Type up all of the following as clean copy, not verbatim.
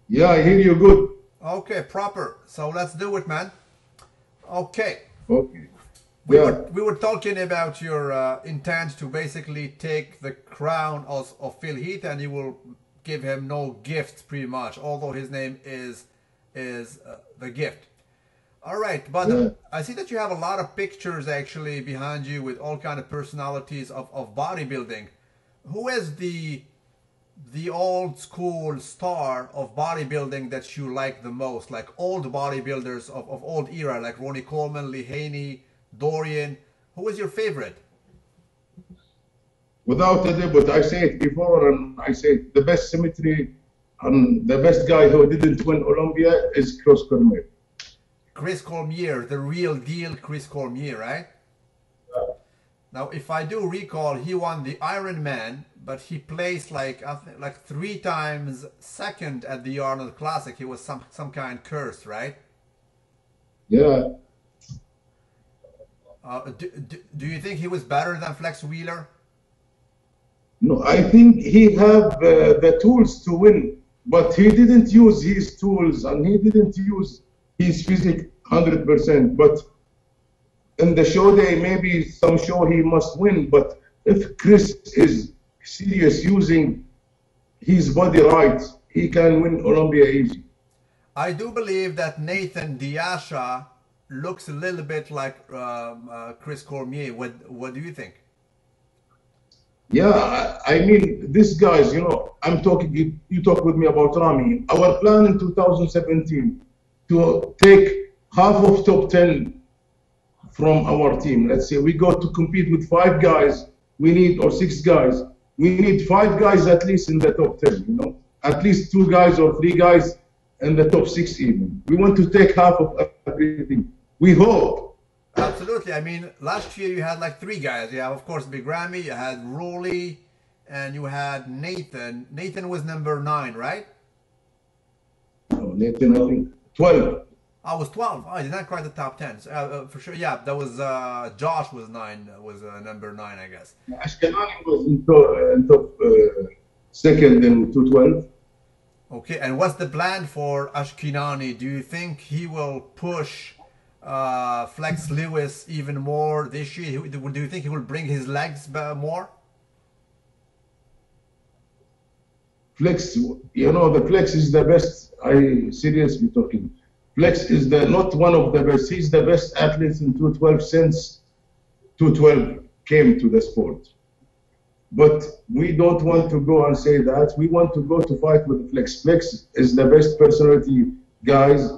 Yeah, I hear you good. Okay, proper. So let's do it, man. Okay. Okay. We Yeah, were we were talking about your intent to basically take the crown of Phil Heath, and you will give him no gifts, pretty much. Although his name is the gift. All right, but yeah. I see that you have a lot of pictures actually behind you with all kind of personalities of bodybuilding. Who is the old school star of bodybuilding that you like the most? Like old bodybuilders of old era, like Ronnie Coleman, Lee Haney, Dorian. Who is your favorite? Without a doubt, I say it before and I say it, the best symmetry and the best guy who didn't win Olympia is Chris Cormier. Chris Cormier, the real deal Chris Cormier, right? Now, if I do recall, he won the Ironman, but he placed like I think, like three times second at the Arnold Classic. He was some kind cursed, right? Yeah. Do you think he was better than Flex Wheeler? No, I think he had the tools to win, but he didn't use his tools and he didn't use his physique 100%. But in the show day, maybe some show he must win. But if Chris is serious using his body right, he can win Olympia easy. I do believe that Nathan Diasha looks a little bit like Chris Cormier. What do you think? Yeah, I mean, these guys, I'm talking, you talk with me about Rami. Our plan in 2017 to take half of top 10 from our team. Let's say we go to compete with five guys, we need, or six guys. We need five guys at least in the top 10, at least two guys or three guys in the top six even. We want to take half of everything. We hope. Absolutely. I mean, last year you had like three guys. You have, of course, Big Ramy, you had Rolly, and you had Nathan. Nathan was number nine, right? Nathan, I think 12. I was 12. I did not crack the top 10. For sure. Yeah, that was Josh was nine, was number nine, I guess. Ashkelani was in top second in 212. Okay, and what's the plan for Ashkinani? Do you think he will push Flex Lewis even more this year? Do you think he will bring his legs more? Flex, the Flex is the best. I seriously talking. Flex is the not one of the best. He's the best athlete in 212 since 212 came to the sport. But we don't want to go and say that. We want to go to fight with Flex. Flex is the best personality guys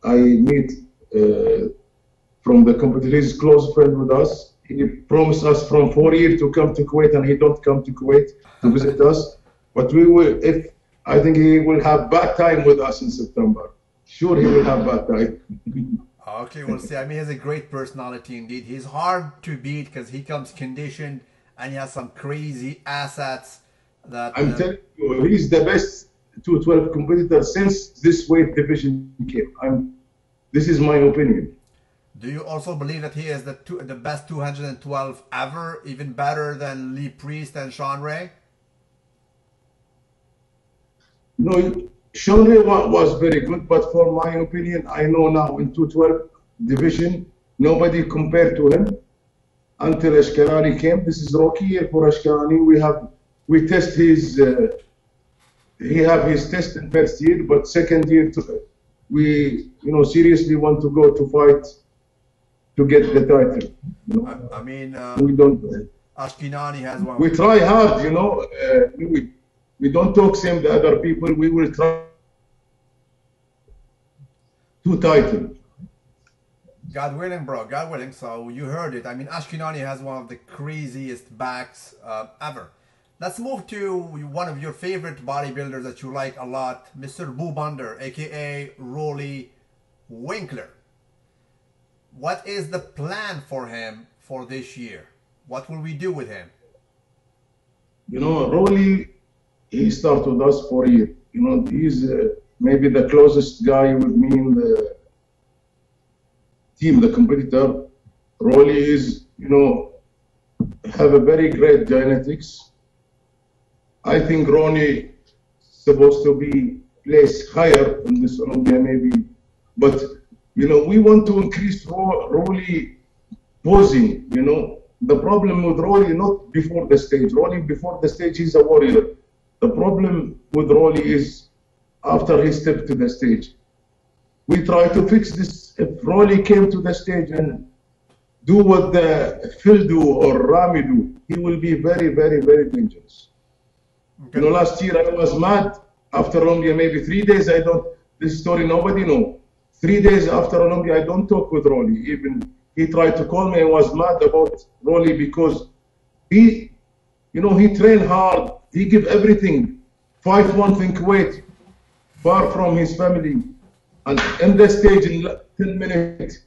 I meet from the competition. He's close friend with us. He promised us from 4 years to come to Kuwait, and he don't come to Kuwait to visit us. But we will, if I think he will have bad time with us in September. Sure, he will have bad time. Okay, we'll see. I mean, he has a great personality indeed. He's hard to beat because he comes conditioned and he has some crazy assets that. I'm telling you, he's the best 212 competitor since this weight division came. This is my opinion. Do you also believe that he is the best 212 ever, even better than Lee Priest and Sean Ray? Sean Ray was very good, but for my opinion, I know now in 212 division, nobody compared to him until Ashkelani came. This is rookie year for Ashkelani. We test his, he have his test in first year, but second year, we seriously want to go to fight to get the title. I mean, we don't. Ashkinani has one. We try hard, we don't talk same the other people. We will try two titles. God willing, bro. God willing. So you heard it. I mean, Ashkinani has one of the craziest backs ever. Let's move to one of your favorite bodybuilders that you like a lot, Mr. Boobander, aka Rolly Winkler. What is the plan for him for this year? What will we do with him? Rolly, he started with us for a year. He's maybe the closest guy with me in the team, the competitor. Rolly is, have a very great genetics. I think Ronnie supposed to be place higher in this Olympia maybe. But, you know, we want to increase Rolly posing, you know. The problem with Rolly, not before the stage. Rolly before the stage, he's a warrior. The problem with Rolly is after he stepped to the stage. We try to fix this. If Rolly came to the stage and do what the Phil do or Rami do, he will be very, very, very dangerous. Okay. You know, last year I was mad after Olympia, maybe 3 days. This story nobody know. 3 days after Olympia, I don't talk with Rolly. Even he tried to call me. I was mad about Rolly because he, you know, he trained hard. He give everything. 5 months in Kuwait, far from his family. And in the stage in 10 minutes,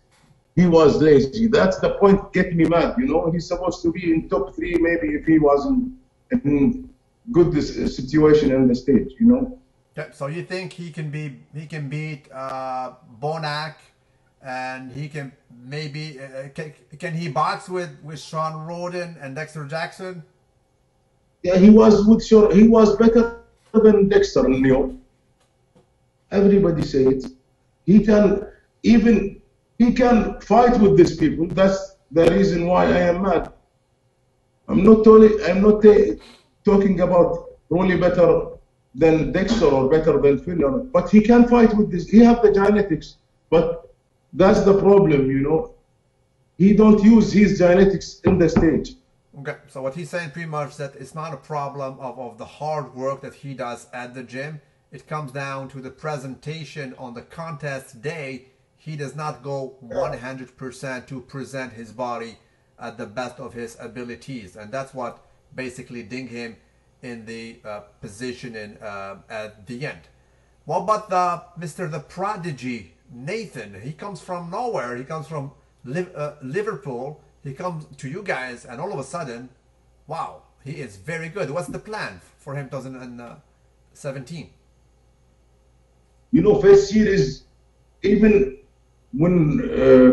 he was lazy. That's the point, get me mad, you know. He's supposed to be in top 3 maybe if he wasn't in good situation in the stage, you know. Okay, so you think he can beat Bonak, and he can maybe can he box with Sean Roden and Dexter Jackson? Yeah, he was better than Dexter in New York. Everybody say it. He can fight with these people. That's the reason why I am mad. I'm not talking about Rolly better than Dexter or better than Phil, but he can fight with this. He have the genetics, but that's the problem, you know. He don't use his genetics in the stage. Okay, so what he's saying pretty much that it's not a problem of the hard work that he does at the gym. It comes down to the presentation on the contest day. He does not go 100% to present his body at the best of his abilities, and that's what basically dinged him in the position at the end. What about Mr. the Prodigy, Nathan? He comes from nowhere. He comes from Liverpool. He comes to you guys, and all of a sudden, wow, he is very good. What's the plan for him 2017? You know, first year is, even when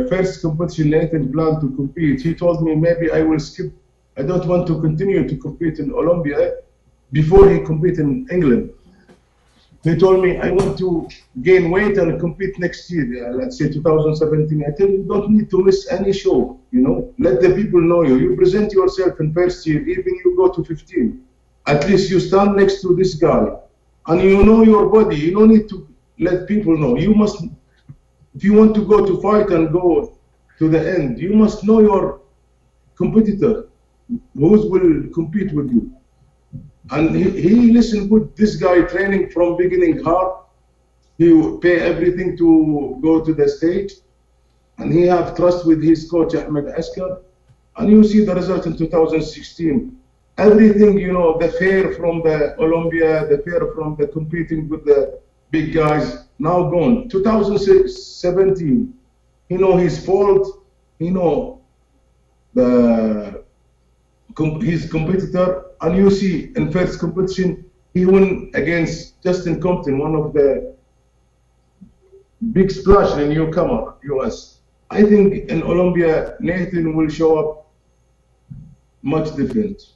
first competition Nathan planned to compete, he told me maybe I will skip. I don't want to continue to compete in Olympia before he compete in England. He told me I want to gain weight and compete next year, let's say 2017. I tell you, you don't need to miss any show, you know. Let the people know you. You present yourself in first year, even you go to 15. At least you stand next to this guy. And you know your body. You don't need to let people know. You must, if you want to go to fight and go to the end, you must know your competitor, who will compete with you. And he listened good. This guy training from beginning hard. He pay everything to go to the stage, and he have trust with his coach Ahmed Askar. And you see the result in 2016. Everything, you know, the fear from the Olympia, the fear from the competing with the big guys, now gone. 2017, he know his fault. He know his competitor. And you see, in first competition, he won against Justin Compton, one of the big splash in newcomer, US. I think in Olympia, Nathan will show up much different.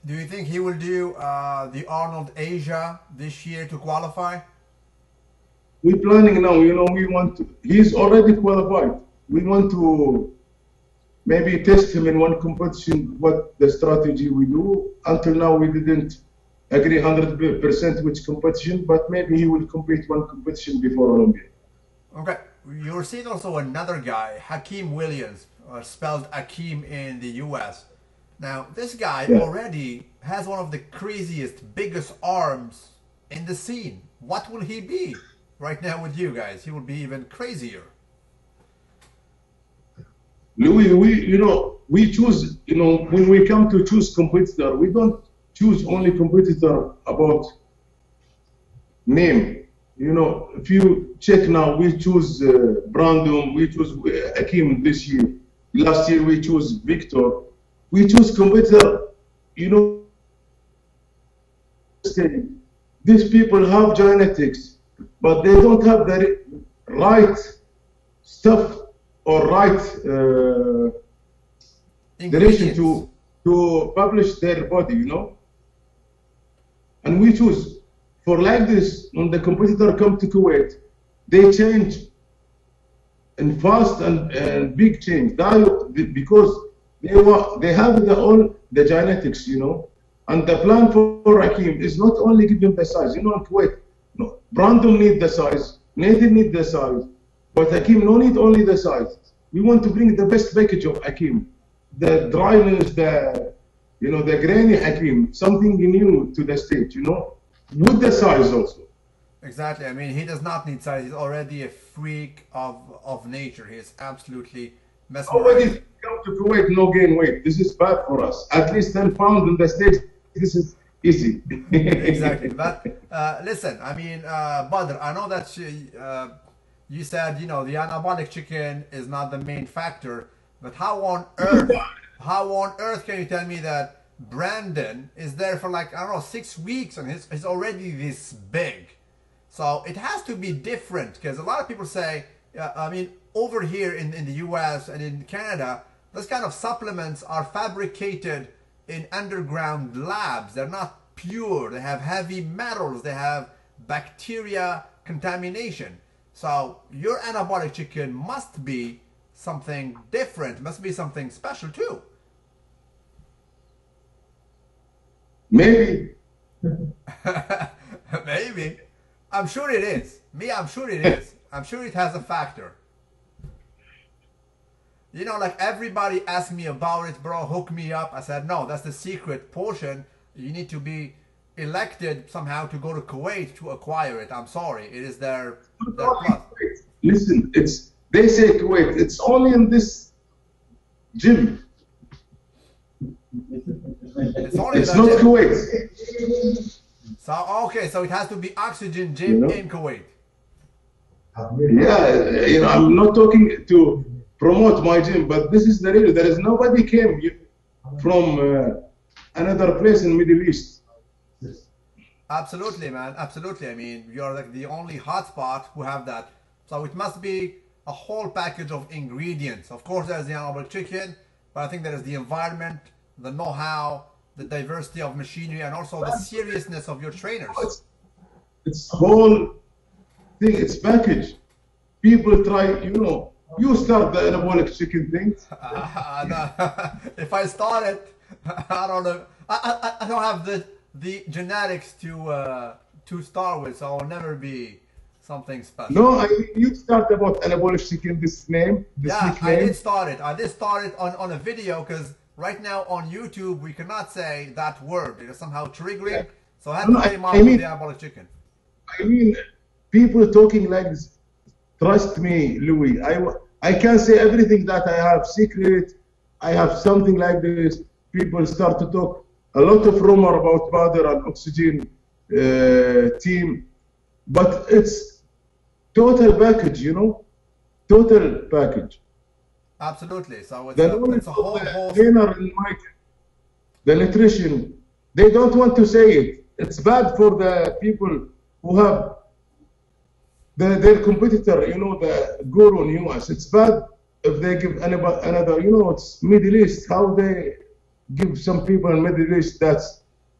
Do you think he will do the Arnold Asia this year to qualify? We're planning now, you know, we want to, he's already qualified. We want to maybe test him in one competition, what the strategy we do. Until now, we didn't agree 100% which competition, but maybe he will compete one competition before Olympia. Okay. You're seeing also another guy, Hakeem Williams, spelled Akeem in the US. Now, this guy already has one of the craziest, biggest arms in the scene. What will he be right now with you guys? He will be even crazier. Louis, we choose, you know, when we come to choose competitor, we don't choose only competitor about name. You know, if you check now, we choose Brandon, we choose Akeem this year. Last year we choose Victor. We choose competitor, you know. These people have genetics, but they don't have the right stuff or right direction to publish their body, you know. And we choose for like this, when the competitor come to Kuwait, they change in fast and big change. That, because they have the all the genetics, you know. And the plan for Hakim is not only give him the size. You know, in Kuwait, no, Brandon need the size, Native need the size, but Hakim no need only the size. We want to bring the best package of Hakim, the dryness, the the grainy Hakim, something new to the stage, you know, with the size also. Exactly. I mean, he does not need size. He's already a freak of nature. He is absolutely Already mesmerizing. come to Kuwait, no gain weight. This is bad for us. At least 10 pounds in the stage, this is easy. Exactly. But listen, I mean, Badr, I know that you said, you know, the anabolic chicken is not the main factor, but how on earth can you tell me that Brandon is there for like, I don't know, 6 weeks and he's already this big? So it has to be different because a lot of people say, I mean, over here in the US and in Canada, those kind of supplements are fabricated in underground labs. They're not pure. They have heavy metals. They have bacteria contamination. So your anabolic chicken must be something different, must be something special too. Maybe. Maybe. I'm sure it is. Me, I'm sure it is. I'm sure it has a factor. You know, like everybody asked me about it, bro, hook me up. I said, no, that's the secret portion. You need to be elected somehow to go to Kuwait to acquire it. I'm sorry. It is their plus. Listen, they say Kuwait, it's only in this gym. It's only It's that not gym. Kuwait. So, okay, so it has to be Oxygen Gym in Kuwait. Yeah, I'm not talking to promote my gym, but this is the real. There is nobody came from another place in Middle East. Absolutely, man. Absolutely. I mean, you're like the only hotspot who have that. So it must be a whole package of ingredients. Of course, there's the anabolic chicken, but I think there is the environment, the know-how, the diversity of machinery, and also the seriousness of your trainers. It's whole thing. It's package. People try, you start the anabolic chicken thing. No. If I start it, I don't know. I don't have the genetics to start with, so I'll never be something special. No, I mean, you start about anabolic chicken, this name, this nickname. I did start it. I did start it on a video because right now on YouTube we cannot say that word. It is somehow triggering. Yeah. So I had to name out the anabolic chicken. I mean, people talking like this. Trust me, Louis. I can't say everything that I have secret. I have something like this. People start to talk a lot of rumor about Badr and Oxygen team, but it's total package, total package. Absolutely. So it's a whole trainer in my the nutrition. They don't want to say it. It's bad for the people who have their competitor, the guru in US. It's bad if they give another, it's Middle East, how they give some people in Middle East that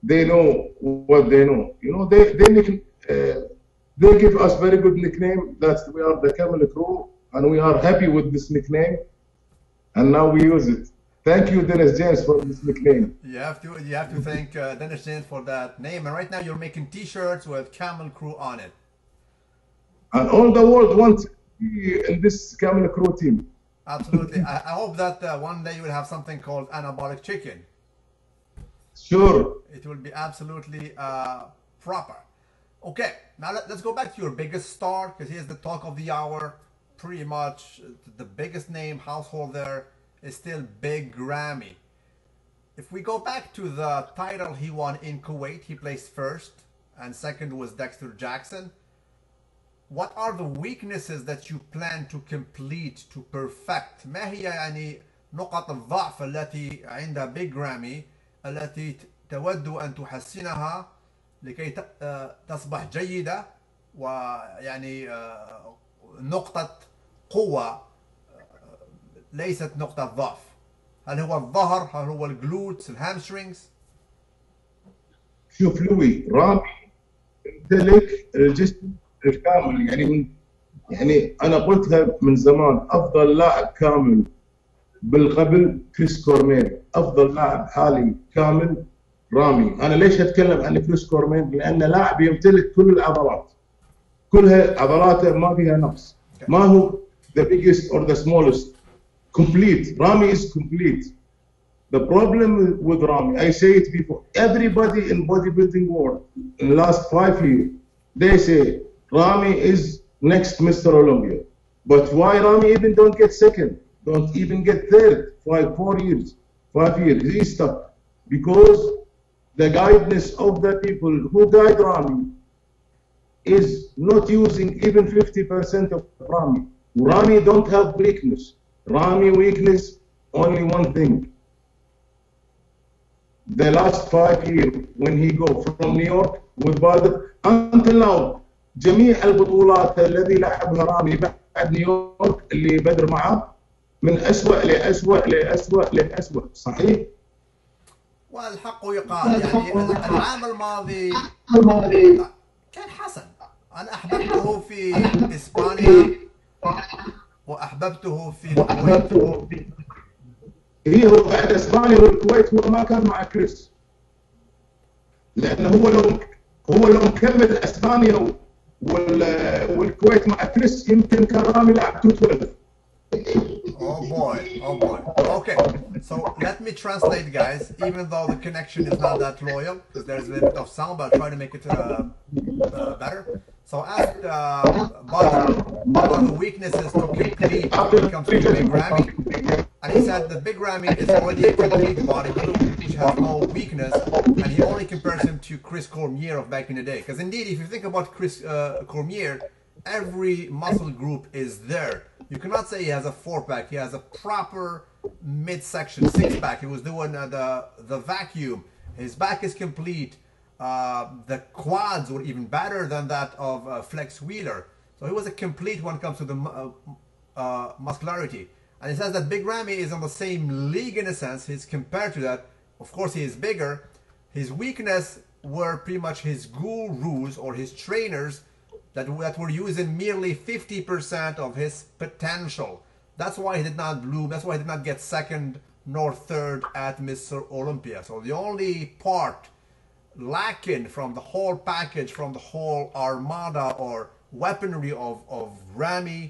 they know what they know. They give us very good nickname that we are the Camel Crew, and we are happy with this nickname, and now we use it. Thank you, Dennis James, for this nickname. You have to thank Dennis James for that name. And right now you're making T-shirts with Camel Crew on it. And all the world wants to be in this Camel Crew team. Absolutely. I hope that one day you will have something called anabolic chicken. Sure. It will be absolutely proper. Okay, now let's go back to your biggest star, because he is the talk of the hour. Pretty much the biggest name household there is still Big Grammy. If we go back to the title he won in Kuwait, he placed first, and second was Dexter Jackson. What are the weaknesses that you plan to complete, to perfect? ما هي يعني نقط الضعف التي عند بيج جرامي التي تود أن تحسنها لكي تصبح جيدة ويعني نقطة قوة ليست نقطة ضعف؟ هل هو الظهر؟ هل هو الجلوتس؟ الهامسترينجز؟ شوف لوي، رامي يمتلك الجسم الكامل، يعني انا قلتها من زمان، افضل لاعب كامل بالقبل كريس كورمير، افضل لاعب حالي كامل رامي. انا ليش اتكلم عن كريس كورمير؟ لان لاعب يمتلك كل العضلات، كلها عضلاته ما فيها نقص، ما هو the biggest or the smallest, complete. Rami is complete. The problem with Rami, I say it before, everybody in bodybuilding world in the last 5 years, they say Rami is next Mr. Olympia. But why Rami even don't get second, don't even get third, 4 years, 5 years, he's stuck. Because the guidance of the people who guide Rami is not using even 50% of Rami. Rami don't have weakness. Rami weakness, only one thing. The last 5 years when he go from New York with Badr until now, جميع البطولات الذي لعبها رامي بعد نيويورك اللي بدر معه من أسوأ لأسوأ لأسوأ لأسوأ. صحيح؟ والحق يقال، يعني العام الماضي كان حسن. أنا أحببته في إسبانيا وأحببته في الكويت. هي هو بعد إسبانيا والكويت هو ما كان مع كريس، لأنه هو لو مكمل إسبانيا والكويت مع كريس يمكن كان رامي لاعب 212. Oh boy. Okay, so let me translate, guys, even though the connection is not that loyal, because there's a little bit of sound, but I'll try to make it better. So asked Badr what are the weaknesses to complete when it comes to Big Ramy, and he said that Big Ramy is already a complete bodybuilder which has no weakness, and he only compares him to Chris Cormier of back in the day. Because indeed, if you think about Chris Cormier, every muscle group is there. You cannot say he has a 4-pack. He has a proper midsection 6-pack. He was doing the vacuum. His back is complete. The quads were even better than that of Flex Wheeler. So he was a complete when it comes to the muscularity. And he says that Big Ramy is on the same league in a sense. He's compared to that. Of course, he is bigger. His weakness were pretty much his gurus or his trainers that were using merely 50% of his potential. That's why he did not bloom. That's why he did not get second nor third at Mr. Olympia. So the only part lacking from the whole package, from the whole armada or weaponry of Ramy,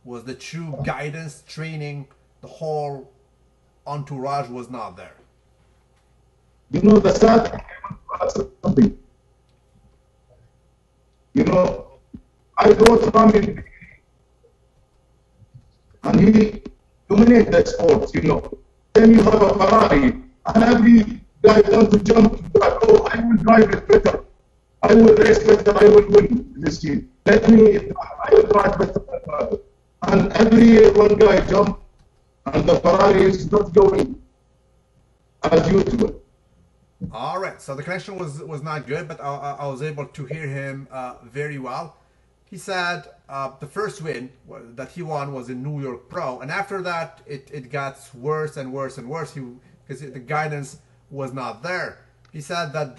was the true guidance, training. The whole entourage was not there. You know, the sad something. You know, I brought Ramy and he dominated the sports, you know. Then you have a Ferrari and every guy wants to jump, oh, I will drive it better. I will race better, I will win this year. I will drive better. And every one guy jump and the Ferrari is not going as usual. All right, so the connection was not good, but I was able to hear him very well. He said the first win that he won was in New York Pro, and after that it got worse and worse and worse because the guidance was not there. He said that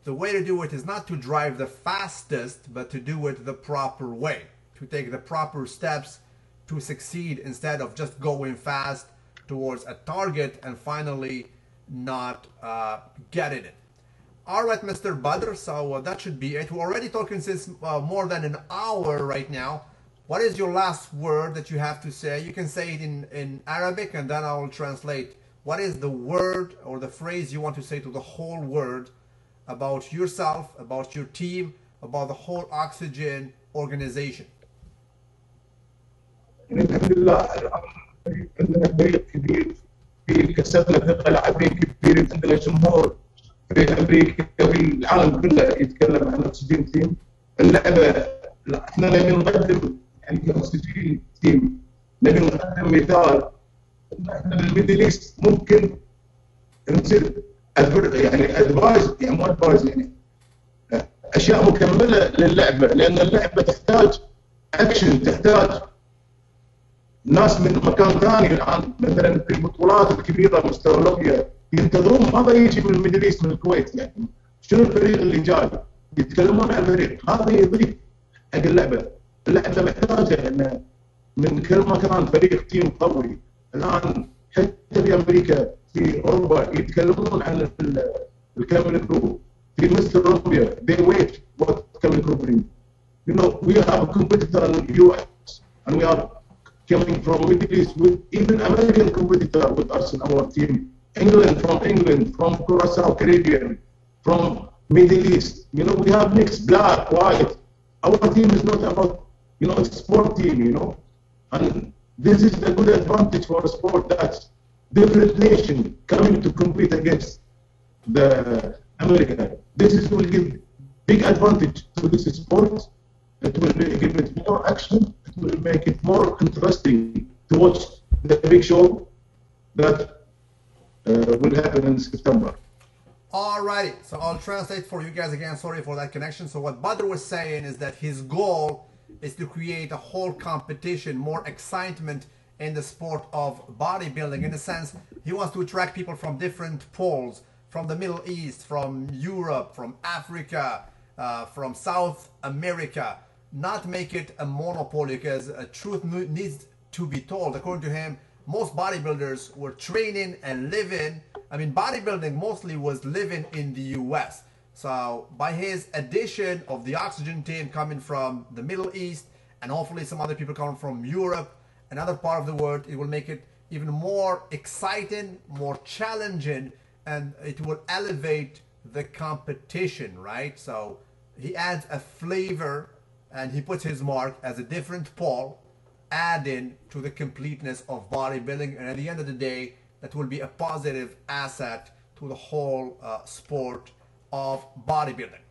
the way to do it is not to drive the fastest, but to do it the proper way, to take the proper steps to succeed instead of just going fast towards a target and finally not getting it. All right, Mr. Badr, so that should be it. We're already talking since more than an hour right now. What is your last word that you have to say? You can say it in Arabic and then I will translate. What is the word or the phrase you want to say to the whole world about yourself, about your team, about the whole Oxygen organization? الحمد لله عندنا فريق كبير، في كسبنا ثقة لاعبين كبيرين، عندنا جمهور في امريكا في العالم كله يتكلم عن اكسجين تيم. اللعبه احنا نبي نقدم يعني اكسجين تيم، نبي نقدم مثال ان احنا بالميدل ايست ممكن نصير يعني ادفايز، يعني مو ادفايز، يعني اشياء مكمله للعبه، لان اللعبه تحتاج اكشن، تحتاج ناس من مكان ثاني. الان مثلا في البطولات الكبيره مستوى اولمبيا ينتظرون ماذا يجي من الميدل ايست من الكويت، يعني شنو الفريق اللي جاي، يتكلمون عن فريق، هذا يضيف حق اللعبه. اللعبه محتاجه ان من كل مكان فريق تيم قوي. الان حتى في امريكا في اوروبا يتكلمون عن الكامل كرو. في مستر اولمبيا they wait what Camel Crew bring. You know, we have a competitor in the US and we are coming from Middle East with even American competitor with us in our team. England, from Curacao, Caribbean, from Middle East. You know, we have mixed black, white. Our team is not about, you know, it's a sport team, you know. And this is the good advantage for a sport that different nation coming to compete against the America. This is will give big advantage to this sport. It will give it more action. It will make it more interesting to watch the big show that will happen in September. Alrighty, so I'll translate for you guys again. Sorry for that connection. So what Badr was saying is that his goal is to create a whole competition, more excitement in the sport of bodybuilding. In a sense, he wants to attract people from different poles, from the Middle East, from Europe, from Africa, from South America. Not make it a monopoly, because truth needs to be told. According to him, most bodybuilders were training and living. I mean, bodybuilding mostly was living in the US. So by his addition of the Oxygen team coming from the Middle East, and hopefully some other people coming from Europe, another part of the world, it will make it even more exciting, more challenging, and it will elevate the competition, right? So he adds a flavor and he puts his mark as a different pole, adding to the completeness of bodybuilding. And at the end of the day, that will be a positive asset to the whole sport of bodybuilding.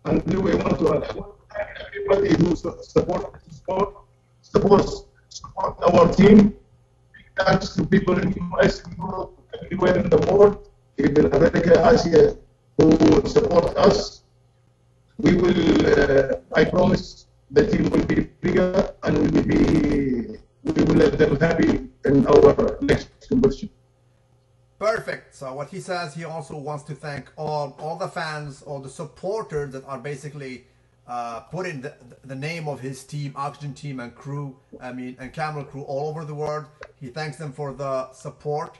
And we want to everybody who support our team. Thanks to people in the US, Europe, everywhere in the world, even America, Asia, who support us. We will, I promise, the team will be bigger and we will let them happy in our next competition. Perfect. So what he says, he also wants to thank all the fans, all the supporters that are basically putting the name of his team, Oxygen team and crew, and Camel Crew all over the world. He thanks them for the support,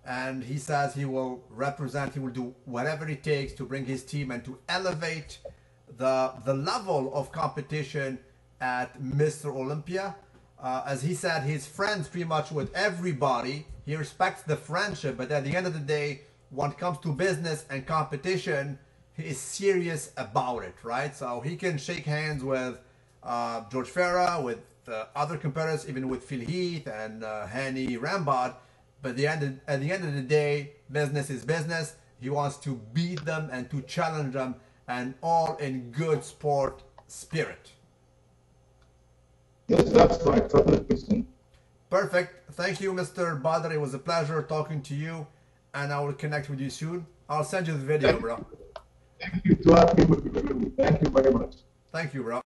and he says he will represent, he will do whatever it takes to bring his team and to elevate the level of competition at Mr. Olympia. As he said, he's friends pretty much with everybody. He respects the friendship, but at the end of the day, when it comes to business and competition, he is serious about it, right? So he can shake hands with George Farah, with other competitors, even with Phil Heath and Hani Rambod. But at the end of the day, business is business. He wants to beat them and to challenge them, and all in good sport spirit. Yes, that's right, 100%. Perfect. Thank you, Mr. Badr. It was a pleasure talking to you, and I will connect with you soon. I'll send you the video, bro. Thank you to have me with you. Thank you very much. Thank you, bro.